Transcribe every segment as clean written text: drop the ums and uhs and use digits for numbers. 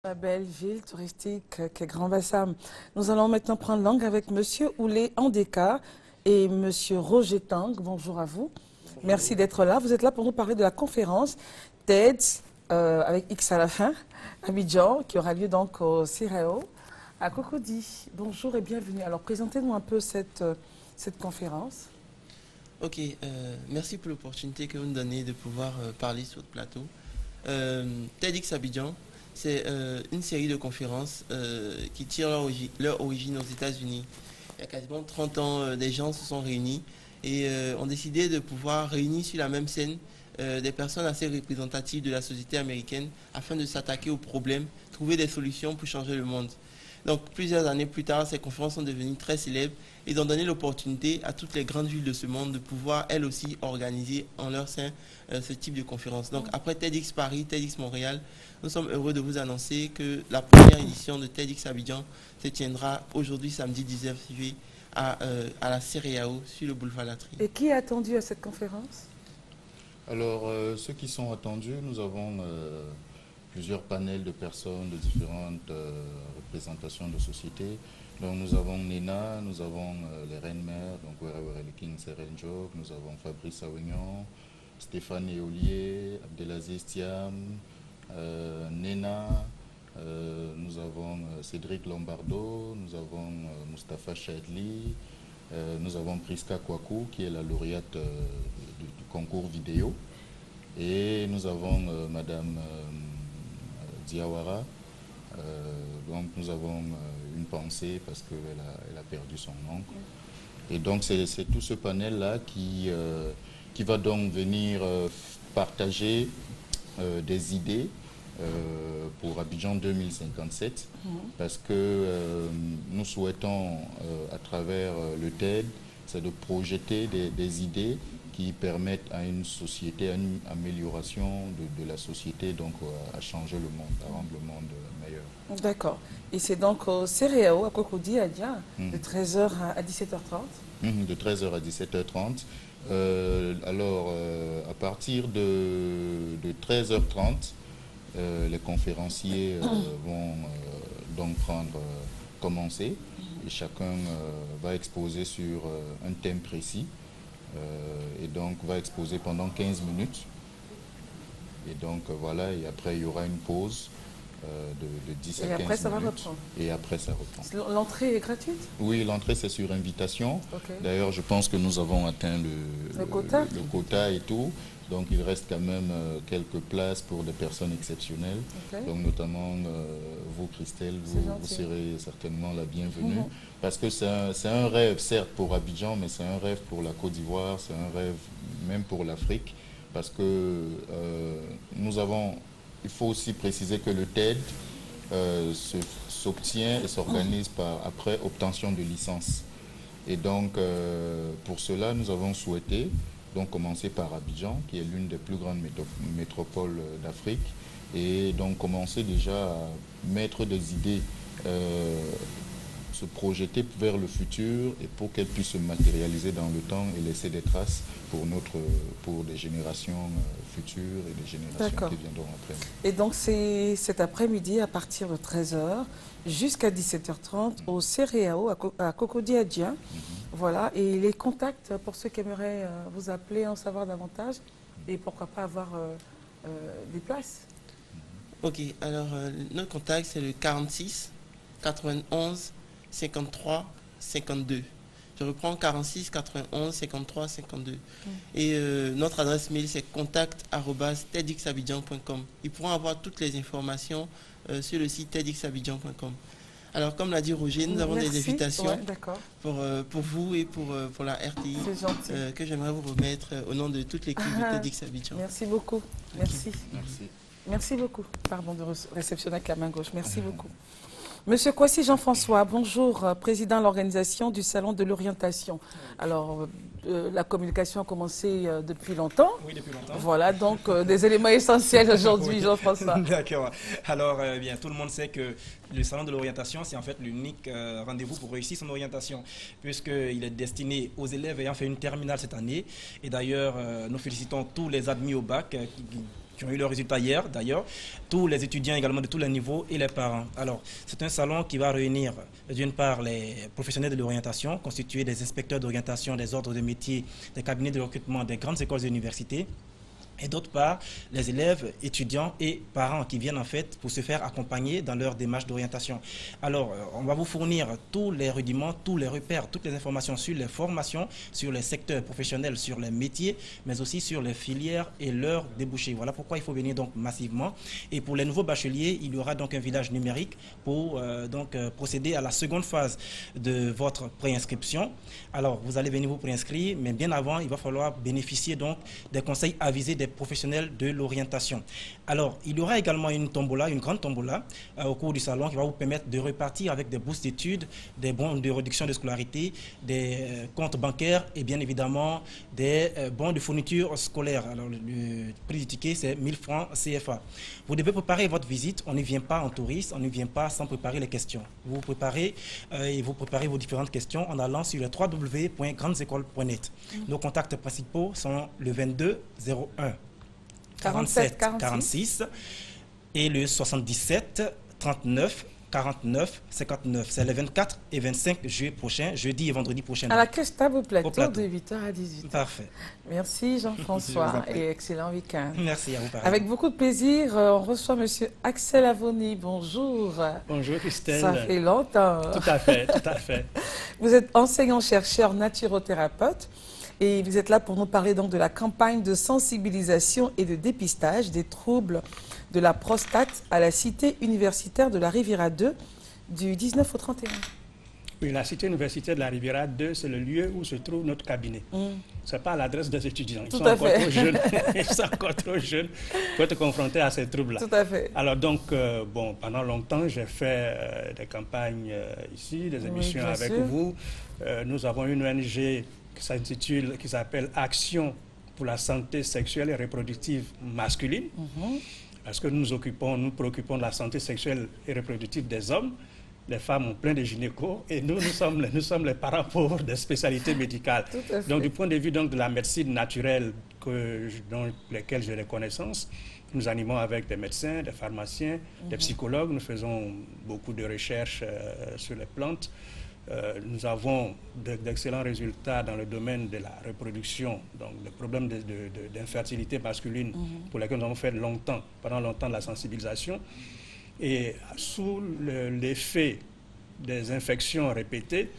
La belle ville touristique qu'est Grand Bassam. Nous allons maintenant prendre langue avec Monsieur Oulé Andeka et Monsieur Roger Tang. Bonjour à vous. Bonjour. Merci d'être là. Vous êtes là pour nous parler de la conférence TED avec X à la fin, Abidjan, qui aura lieu donc au CIREO à Cocody. Bonjour et bienvenue. Alors présentez-nous un peu cette conférence. Ok, merci pour l'opportunité que vous nous donnez de pouvoir parler sur le plateau. TEDx Abidjan, c'est une série de conférences qui tirent leur origine aux États-Unis. Il y a quasiment 30 ans, des gens se sont réunis et ont décidé de pouvoir réunir sur la même scène des personnes assez représentatives de la société américaine afin de s'attaquer aux problèmes, trouver des solutions pour changer le monde. Donc plusieurs années plus tard, ces conférences sont devenues très célèbres et ont donné l'opportunité à toutes les grandes villes de ce monde de pouvoir elles aussi organiser en leur sein ce type de conférences. Donc après TEDx Paris, TEDx Montréal, nous sommes heureux de vous annoncer que la première édition de TEDx Abidjan se tiendra aujourd'hui samedi 19 juillet à la CIREO sur le boulevard Latry. Et qui est attendu à cette conférence? Alors ceux qui sont attendus, nous avons plusieurs panels de personnes de différentes représentations de sociétés. Donc nous avons Nena, nous avons les Reines-Mères, donc Wera les King Serenjok, nous avons Fabrice Awignon, Stéphane Eolier, Abdelaziz Thiam, Nena, nous avons Cédric Lombardo, nous avons Mustapha Chadli, nous avons Priska Kwaku qui est la lauréate du concours vidéo, et nous avons Madame Diawara. Donc nous avons une pensée parce qu'elle a perdu son oncle. Et donc c'est tout ce panel-là qui va donc venir partager des idées pour Abidjan 2057, parce que nous souhaitons, à travers le TED, c'est de projeter des idées qui permettent à une société, à une amélioration de la société, donc à changer le monde, à rendre le monde meilleur. D'accord. Et c'est donc au CIREO à Cocody, à Dia, de 13h à 17h30. De 13h à 17h30. Alors, à partir de 13h30, les conférenciers vont donc commencer, et chacun va exposer sur un thème précis, et donc va exposer pendant 15 minutes. Et donc voilà, et après il y aura une pause de 10 à 15 minutes. Et après ça va reprendre. Et après ça reprend. L'entrée est gratuite? Oui, l'entrée c'est sur invitation. Okay. D'ailleurs, je pense que nous avons atteint le quota et tout. Donc il reste quand même quelques places pour des personnes exceptionnelles. Okay. Donc notamment vous, Christelle, vous serez certainement la bienvenue. Parce que c'est un rêve, certes, pour Abidjan, mais c'est un rêve pour la Côte d'Ivoire, c'est un rêve même pour l'Afrique. Parce que il faut aussi préciser que le TED s'obtient et s'organise après obtention de licence. Et donc, pour cela, nous avons souhaité donc commencer par Abidjan, qui est l'une des plus grandes métropoles d'Afrique, et donc commencer déjà à mettre des idées, se projeter vers le futur et pour qu'elles puissent se matérialiser dans le temps et laisser des traces pour des générations futures et des générations qui viendront après. Et donc c'est cet après-midi à partir de 13h jusqu'à 17h30 au CIREO à Cocody à Dia. Voilà, et les contacts pour ceux qui aimeraient vous appeler, en savoir davantage, et pourquoi pas avoir des places. Ok, alors notre contact c'est le 46 91 53 52. Je reprends 46 91 53 52. Et notre adresse mail c'est contact@tedxabidjan.com. Ils pourront avoir toutes les informations sur le site tedxabidjan.com. Alors, comme l'a dit Roger, nous avons des invitations pour vous et pour la RTI que j'aimerais vous remettre au nom de toute l'équipe de TEDx Abidjan. Merci beaucoup. Merci. Merci beaucoup. Pardon de réceptionner avec la main gauche. Merci beaucoup. Monsieur Kwasi Jean-François, bonjour, président de l'organisation du Salon de l'orientation. Alors, la communication a commencé depuis longtemps. Oui, depuis longtemps. Voilà, donc des éléments essentiels aujourd'hui, oui. Jean-François. D'accord. Alors, bien, tout le monde sait que le Salon de l'orientation, c'est en fait l'unique rendez-vous pour réussir son orientation, puisqu'il est destiné aux élèves ayant fait une terminale cette année. Et d'ailleurs, nous félicitons tous les admis au bac qui ont eu leurs résultats hier d'ailleurs, tous les étudiants également de tous les niveaux et les parents. Alors, c'est un salon qui va réunir d'une part les professionnels de l'orientation, constitués des inspecteurs d'orientation, des ordres de métiers, des cabinets de recrutement, des grandes écoles et universités, et d'autre part, les élèves, étudiants et parents qui viennent en fait pour se faire accompagner dans leur démarche d'orientation. Alors, on va vous fournir tous les rudiments, tous les repères, toutes les informations sur les formations, sur les secteurs professionnels, sur les métiers, mais aussi sur les filières et leurs débouchés. Voilà pourquoi il faut venir donc massivement. Et pour les nouveaux bacheliers, il y aura donc un village numérique pour procéder à la seconde phase de votre préinscription. Alors, vous allez venir vous préinscrire, mais bien avant, il va falloir bénéficier donc des conseils avisés des professionnels de l'orientation. Alors, il y aura également une tombola, une grande tombola au cours du salon qui va vous permettre de repartir avec des bourses d'études, des bons de réduction de scolarité, des comptes bancaires et bien évidemment des bons de fourniture scolaire. Alors, le prix du ticket, c'est 1000 francs CFA. Vous devez préparer votre visite. On n'y vient pas en touriste, on n'y vient pas sans préparer les questions. Vous préparez et vous préparez vos différentes questions en allant sur le www.grandesécoles.net. Nos contacts principaux sont le 22 01 47 46 et le 77 39 49 59. C'est les 24 et 25 juillet prochain, jeudi et vendredi prochain. À la caisse table au plateau, plateau. de 8h à 18h. Parfait. Merci Jean-François et excellent week-end. Merci à vous. Pareil. Avec beaucoup de plaisir, on reçoit M. Axel Avoni. Bonjour. Bonjour Christelle. Ça fait longtemps. Tout à fait, tout à fait. Vous êtes enseignant-chercheur naturothérapeute et vous êtes là pour nous parler donc de la campagne de sensibilisation et de dépistage des troubles de la prostate à la cité universitaire de la Riviera 2 du 19 au 31. Oui, la cité universitaire de la Riviera 2, c'est le lieu où se trouve notre cabinet. Ce n'est pas l'adresse des étudiants. Ils sont encore trop jeunes. Ils sont encore trop jeunes pour être confrontés à ces troubles-là. Tout à fait. Alors donc, bon, pendant longtemps, j'ai fait des campagnes ici, des émissions avec vous. Nous avons une ONG qui s'appelle Action pour la santé sexuelle et reproductive masculine. Parce que nous nous préoccupons de la santé sexuelle et reproductive des hommes. Les femmes ont plein de gynécos et nous sommes les parents pauvres des spécialités médicales. Donc du point de vue donc, de la médecine naturelle dans laquelle j'ai des connaissances, nous animons avec des médecins, des pharmaciens, des psychologues. Nous faisons beaucoup de recherches sur les plantes. Nous avons d'excellents résultats dans le domaine de la reproduction, donc des problèmes d'infertilité masculine pour lesquels nous avons fait pendant longtemps de la sensibilisation. Et sous l'effet des infections répétées,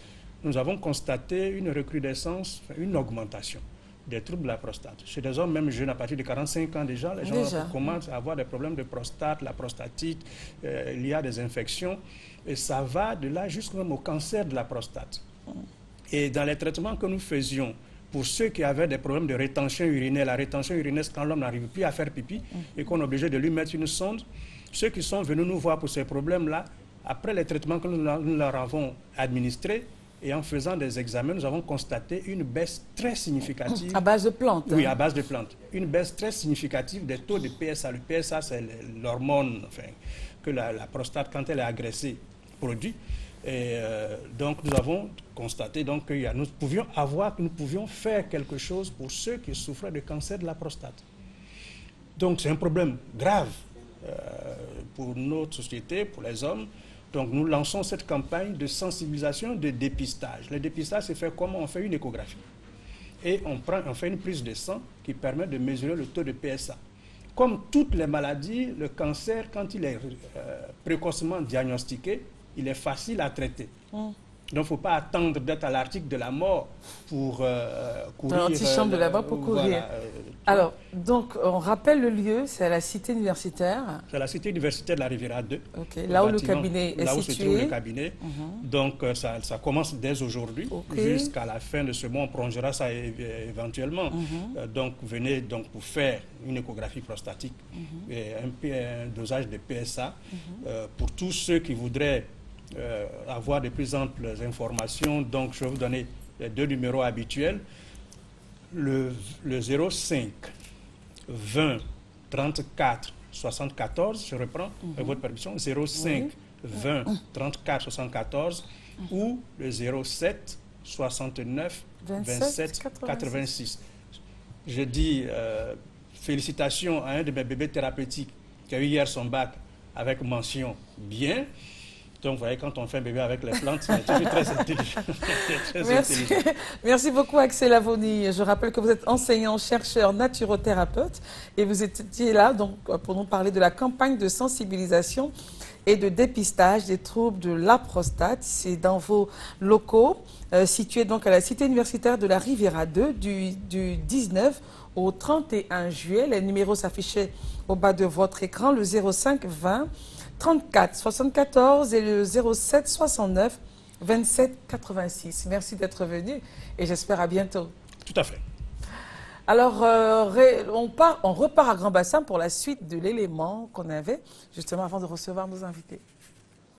nous avons constaté une recrudescence, une augmentation des troubles de la prostate. Chez des hommes, même jeunes, à partir de 45 ans déjà, les gens commencent à avoir des problèmes de prostate, la prostatite, il y a des infections. Et ça va de là jusqu'au cancer de la prostate. Et dans les traitements que nous faisions, pour ceux qui avaient des problèmes de rétention urinaire, la rétention urinaire, c'est quand l'homme n'arrive plus à faire pipi et qu'on est obligé de lui mettre une sonde, ceux qui sont venus nous voir pour ces problèmes-là, après les traitements que nous leur avons administrés, et en faisant des examens, nous avons constaté une baisse très significative. À base de plantes. Oui, à base de plantes. Une baisse très significative des taux de PSA. Le PSA, c'est l'hormone que la prostate, quand elle est agressée, produit. Et donc, nous avons constaté donc, que nous pouvions faire quelque chose pour ceux qui souffraient de cancer de la prostate. Donc, c'est un problème grave pour notre société, pour les hommes. Donc, nous lançons cette campagne de sensibilisation, de dépistage. Le dépistage, c'est fait comment? On fait une échographie. Et on fait une prise de sang qui permet de mesurer le taux de PSA. Comme toutes les maladies, le cancer, quand il est précocement diagnostiqué, il est facile à traiter. Donc, il ne faut pas attendre d'être à l'article de la mort pour courir. Dans l'antichambre de la mort pour courir. Voilà, alors, donc, on rappelle le lieu, c'est à la cité universitaire. C'est à la cité universitaire de la Riviera 2. Okay. Là où le cabinet est situé. Là où se trouve le cabinet. Donc, ça commence dès aujourd'hui jusqu'à la fin de ce mois. On prolongera ça éventuellement. Donc, venez donc, pour faire une échographie prostatique et un dosage de PSA. Pour tous ceux qui voudraient avoir de plus amples informations, donc je vais vous donner les deux numéros habituels. Le 05 20 34 74, je reprends avec votre permission, 05 20 34 74 ou le 07 69 27 86. Je dis félicitations à un de mes bébés thérapeutiques qui a eu hier son bac avec mention bien. Donc, vous voyez, quand on fait un bébé avec les plantes, c'est toujours très intelligent. Merci. Merci beaucoup, Axel Avoni. Je rappelle que vous êtes enseignant, chercheur, naturothérapeute et vous étiez là donc, pour nous parler de la campagne de sensibilisation et de dépistage des troubles de la prostate. C'est dans vos locaux, situés donc à la cité universitaire de la Riviera 2 du 19 au 31 juillet. Les numéros s'affichaient au bas de votre écran, le 05 20 34 74 et le 07 69 27 86. Merci d'être venu et j'espère à bientôt. Tout à fait. Alors, on repart à Grand Bassam pour la suite de l'élément qu'on avait, justement avant de recevoir nos invités.